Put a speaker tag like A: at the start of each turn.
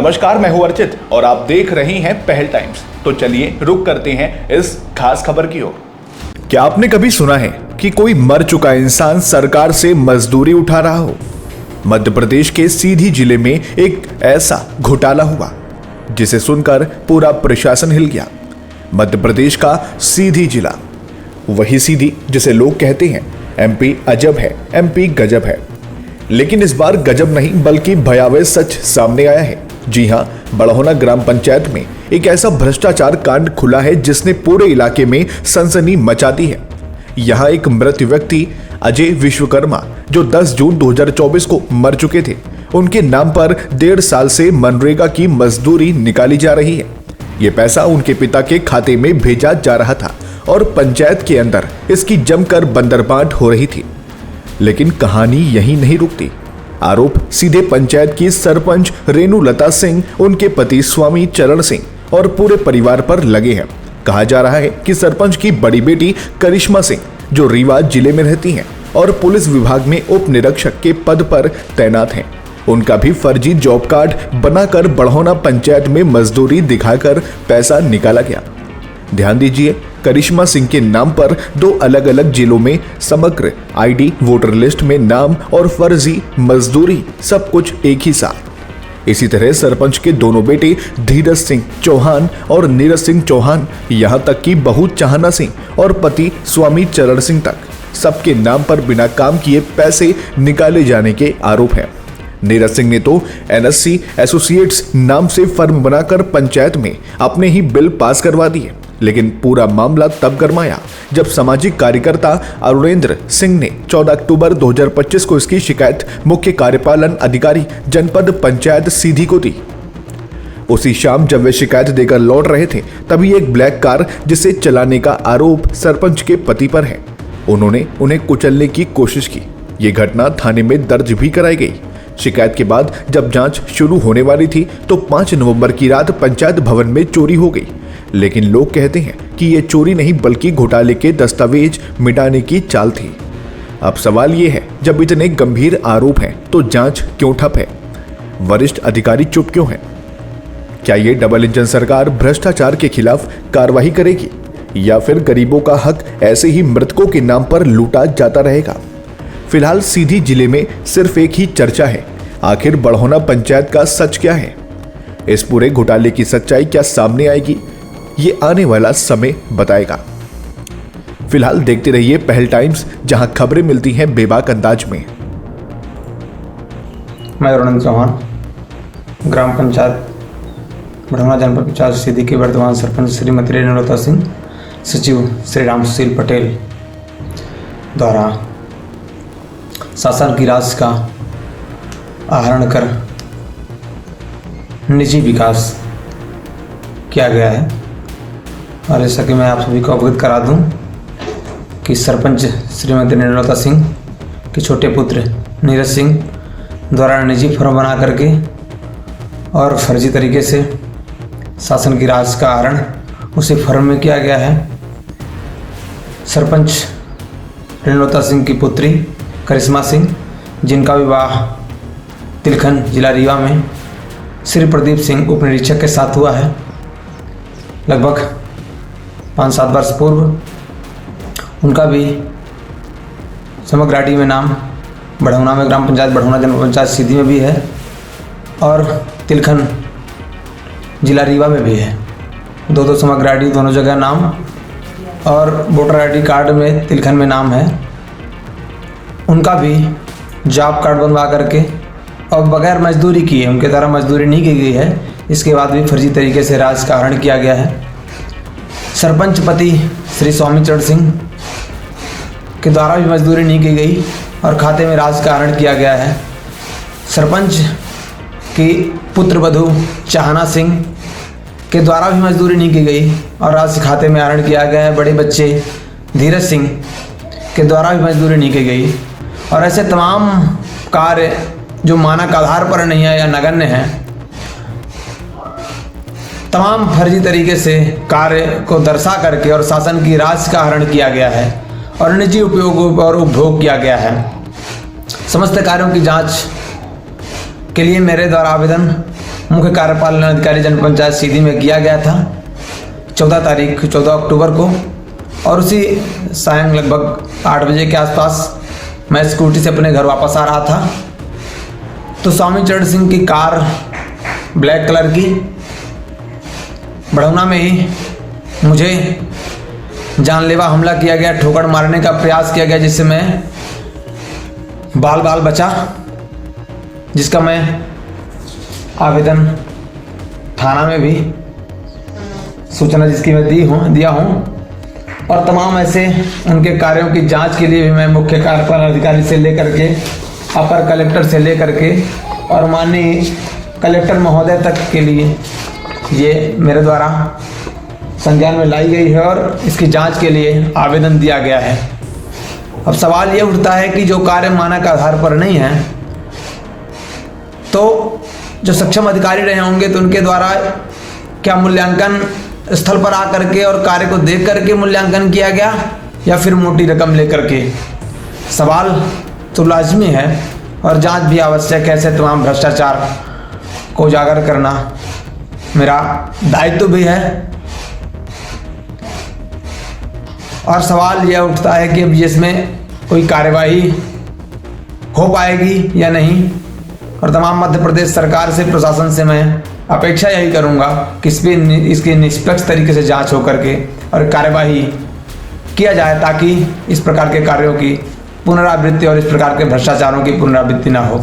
A: नमस्कार, मैं हूं अर्चित और आप देख रहे हैं पहल टाइम्स। तो चलिए रुक करते हैं इस खास खबर की ओर। क्या आपने कभी सुना है कि कोई मर चुका इंसान सरकार से मजदूरी उठा रहा हो? मध्य प्रदेश के सीधी जिले में एक ऐसा घोटाला हुआ जिसे सुनकर पूरा प्रशासन हिल गया। मध्य प्रदेश का सीधी जिला, वही सीधी जिसे लोग कहते हैं एमपी अजब है, एमपी गजब है। लेकिन इस बार गजब नहीं बल्कि भयावह सच सामने आया है। जी हां, बड़होना ग्राम पंचायत में एक ऐसा भ्रष्टाचार कांड खुला है जिसने पूरे इलाके में सनसनी मचा दी है। यहां एक मृत व्यक्ति अजय विश्वकर्मा जो 10 जून 2024 को मर चुके थे, उनके नाम पर 1.5 साल से मनरेगा की मजदूरी निकाली जा रही है। ये पैसा उनके पिता के खाते में भेजा जा रहा था और पंचायत के अंदर इसकी जमकर बंदरबांट हो रही थी। लेकिन कहानी यहीं नहीं रुकती। आरोप सीधे पंचायत की सरपंच रेणुलता सिंह, उनके पति स्वामी चरण सिंह और पूरे परिवार पर लगे हैं। कहा जा रहा है कि सरपंच की बड़ी बेटी करिश्मा सिंह जो रीवा जिले में रहती हैं और पुलिस विभाग में उप निरीक्षक के पद पर तैनात हैं, उनका भी फर्जी जॉब कार्ड बनाकर बड़होना पंचायत में मजदूरी दिखाकर पैसा निकाला गया। ध्यान दीजिए, करिश्मा सिंह के नाम पर 2 अलग अलग जिलों में समग्र आईडी, वोटर लिस्ट में नाम और फर्जी मजदूरी, सब कुछ एक ही साथ। इसी तरह सरपंच के दोनों बेटे धीरज सिंह चौहान और नीरज सिंह चौहान, यहां तक कि बहू चाहना सिंह और पति स्वामी चरण सिंह तक, सबके नाम पर बिना काम किए पैसे निकाले जाने के आरोप हैं। नीरज सिंह ने तो NSC एसोसिएट्स नाम से फर्म बनाकर पंचायत में अपने ही बिल पास करवा दिए। लेकिन पूरा मामला तब गरमाया जब सामाजिक कार्यकर्ता अरुणेंद्र सिंह ने 14 अक्टूबर 2025 को इसकी शिकायत मुख्य कार्यपालन अधिकारी जनपद पंचायत सीधी को दी। उसी शाम जब वे शिकायत देकर लौट रहे थे, तभी एक ब्लैक कार जिसे चलाने का आरोप सरपंच के पति पर है, उन्होंने उन्हें कुचलने की कोशिश की। ये घटना थाने में दर्ज भी कराई गई। शिकायत के बाद जब जांच शुरू होने वाली थी तो 5 नवंबर की रात पंचायत भवन में चोरी हो गई। लेकिन लोग कहते हैं कि ये चोरी नहीं बल्कि घोटाले के दस्तावेज मिटाने की चाल थी। अब सवाल ये है, जब इतने गंभीर आरोप हैं तो जांच क्यों ठप है? वरिष्ठ अधिकारी चुप क्यों हैं? क्या ये डबल इंजन सरकार भ्रष्टाचार के खिलाफ कार्रवाई करेगी या फिर गरीबों का हक ऐसे ही मृतकों के नाम पर लूटा जाता रहेगा? फिलहाल सीधी जिले में सिर्फ एक ही चर्चा है, आखिर बड़होना पंचायत का सच क्या है? इस पूरे घोटाले की सच्चाई क्या सामने आएगी, ये आने वाला समय बताएगा। फिलहाल देखते रहिए पहल टाइम्स, जहां खबरें मिलती हैं बेबाक अंदाज में।
B: मैं अरुणेंद्र चौहान, ग्राम पंचायत बड़होना जनपद पंचायत सीधी के वर्तमान सरपंच श्रीमती रेणुलता सिंह, सचिव श्री राम सुशील पटेल द्वारा शासन की राशि का आहरण कर निजी विकास किया गया है। और जैसा कि मैं आप सभी को अवगत करा दूं कि सरपंच श्रीमती रेणुलता सिंह के छोटे पुत्र नीरज सिंह द्वारा निजी फर्म बना करके और फर्जी तरीके से शासन की राशि का आहरण उसी फर्म में किया गया है। सरपंच रेणुलता सिंह की पुत्री करिश्मा सिंह, जिनका विवाह तिलखन जिला रीवा में श्री प्रदीप सिंह उप निरीक्षक के साथ हुआ है, लगभग 5-7 वर्ष पूर्व। उनका भी समग्र आईडी में नाम बड़होना में ग्राम पंचायत बड़होना जनपद पंचायत सीधी में भी है और तिलखन जिला रीवा में भी है। 2 समग्र आईडी दोनों जगह नाम, और वोटर आईडी कार्ड में तिलखन में नाम है। उनका भी जॉब कार्ड बनवा करके और बगैर मजदूरी किए, उनके द्वारा मजदूरी नहीं की गई है, इसके बाद भी फर्जी तरीके से राशि का आहरण किया गया है। सरपंच पति श्री स्वामी चरण सिंह के द्वारा भी मजदूरी नहीं की गई और खाते में राशि का आहरण किया गया है। सरपंच की पुत्र वधू चाहना सिंह के द्वारा भी मजदूरी नहीं की गई और राशि खाते में आहरण किया गया है। बड़े बच्चे धीरज सिंह के द्वारा भी मजदूरी नहीं की गई। और ऐसे तमाम कार्य जो मानक आधार पर नहीं है या नगण्य है, तमाम फर्जी तरीके से कार्य को दर्शा करके और शासन की राशि का आहरण किया गया है और निजी उपयोग और उपभोग किया गया है। समस्त कार्यों की जांच के लिए मेरे द्वारा आवेदन मुख्य कार्यपालन अधिकारी जनपद पंचायत सीधी में किया गया था 14 अक्टूबर को। और उसी सायं लगभग 8 बजे के आसपास मैं स्कूटी से अपने घर वापस आ रहा था तो स्वामी चरण सिंह की कार ब्लैक कलर की बढ़ौना में ही मुझे जानलेवा हमला किया गया, ठोकर मारने का प्रयास किया गया, जिससे मैं बाल बचा, जिसका मैं आवेदन थाना में भी सूचना जिसकी मैं दिया हूँ। और तमाम ऐसे उनके कार्यों की जांच के लिए भी मैं मुख्य कार्यपालन अधिकारी से लेकर के अपर कलेक्टर से लेकर के और माननीय कलेक्टर महोदय तक के लिए ये मेरे द्वारा संज्ञान में लाई गई है और इसकी जांच के लिए आवेदन दिया गया है। अब सवाल ये उठता है कि जो कार्य मानक आधार पर नहीं है तो जो सक्षम अधिकारी रहे होंगे तो उनके द्वारा क्या मूल्यांकन स्थल पर आकर के और कार्य को देख करके मूल्यांकन किया गया या फिर मोटी रकम लेकर के? सवाल तो लाजमी है और जांच भी आवश्यक है। ऐसे तमाम भ्रष्टाचार को उजागर करना मेरा दायित्व भी है। और सवाल यह उठता है कि अब इसमें कोई कार्यवाही हो पाएगी या नहीं। और तमाम मध्य प्रदेश सरकार से, प्रशासन से मैं अपेक्षा यही करूंगा कि इसकी निष्पक्ष तरीके से जांच हो करके और कार्यवाही किया जाए ताकि इस प्रकार के कार्यों की पुनरावृत्ति और इस प्रकार के भ्रष्टाचारों की पुनरावृत्ति ना हो।